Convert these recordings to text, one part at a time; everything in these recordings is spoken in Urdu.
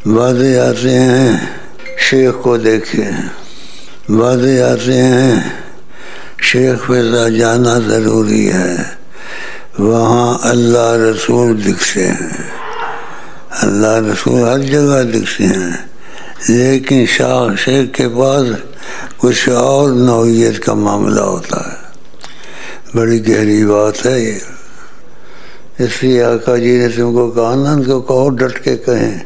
باتیں آتے ہیں شیخ کو دیکھے، باتیں آتے ہیں شیخ پہ جانا ضروری ہے، وہاں اللہ رسول دکھتے ہیں، اللہ رسول ہر جگہ دکھتے ہیں، لیکن شیخ کے پاس کچھ اور نوعیت کا معاملہ ہوتا ہے۔ بڑی گہری بات ہے یہ، اس لیے آقا جی نے تم کو کہا نا، ان کو کہو ڈٹ کے کہیں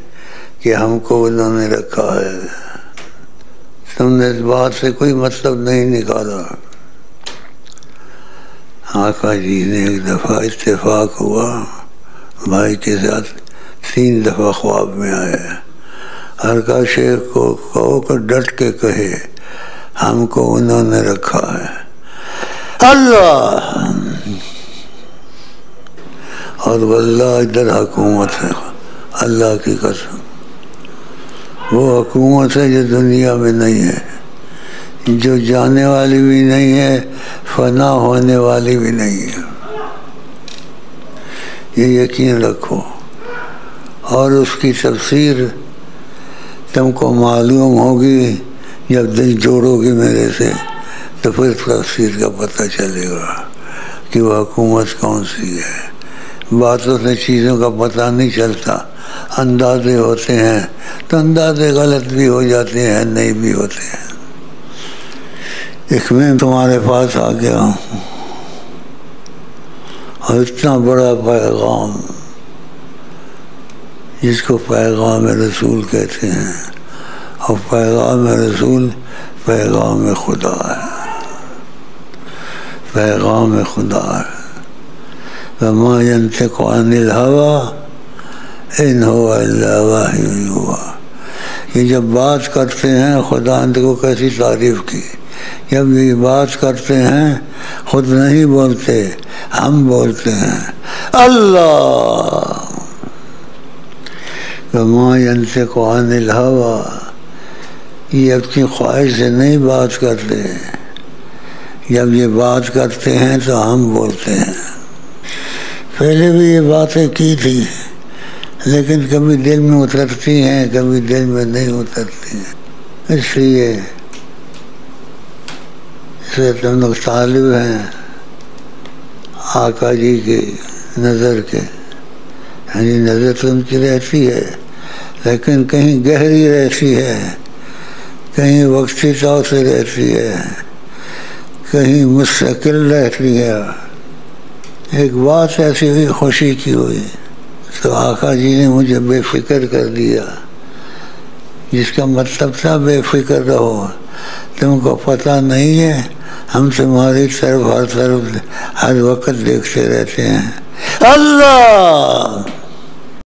کہ ہم کو انہوں نے رکھا ہے، تم نے اس بات سے کوئی مطلب نہیں نکالا۔ آقا جی نے ایک دفعہ اتفاق ہوا بھائی کے ساتھ، 3 دفعہ خواب میں آئے اور کہا شیخ کو کہو کہ ڈٹ کے کہے ہم کو انہوں نے رکھا ہے۔ اللہ اور واللہ ادھر حکومت ہے، اللہ کی قسم وہ حکومت ہے جو دنیا میں نہیں ہے، جو جانے والی بھی نہیں ہے، فنا ہونے والی بھی نہیں ہے، یہ یقین رکھو۔ اور اس کی تفسیر تم کو معلوم ہوگی جب دل جوڑو گی میرے سے، تو پھر تفسیر کا پتہ چلے گا کہ وہ حکومت کون سی ہے۔ باتوں سے چیزوں کا پتہ نہیں چلتا، اندازے ہوتے ہیں تو اندازے غلط بھی ہو جاتے ہیں، نہیں بھی ہوتے ہیں۔ ایک میں تمہارے پاس آ گیا ہوں اور اتنا بڑا پیغام جس کو پیغام رسول کہتے ہیں، اور پیغام رسول پیغام خدا ہے، پیغام خدا ہے۔ وما ينطق عن الهوى ان هو الا وحی یوحی۔ یہ جب بات کرتے ہیں، خدا نے کو کیسی تعریف کی، جب یہ بات کرتے ہیں خود نہیں بولتے، ہم بولتے ہیں۔ اللہ وما ينطق عن الهوى، یہ اپنی خواہش سے نہیں بات کرتے، جب یہ بات کرتے ہیں تو ہم بولتے ہیں۔ پہلے بھی یہ باتیں کی تھی، لیکن کبھی دل میں اترتی ہیں، کبھی دل میں نہیں اترتی ہیں، اس لیے تم لوگ طالب ہیں آقا جی کی نظر کے، یعنی نظر تم کی رہتی ہے لیکن کہیں گہری رہتی ہے، کہیں وقتی طور سے رہتی ہے، کہیں مستقل رہتی ہے۔ ایک بات ایسی ہوئی، خوشی کی ہوئی، تو آقا جی نے مجھے بے فکر کر دیا، جس کا مطلب تھا بے فکر رہو، تم کو پتہ نہیں ہے ہم تمہاری طرف ہر وقت دیکھتے رہتے ہیں۔ اللہ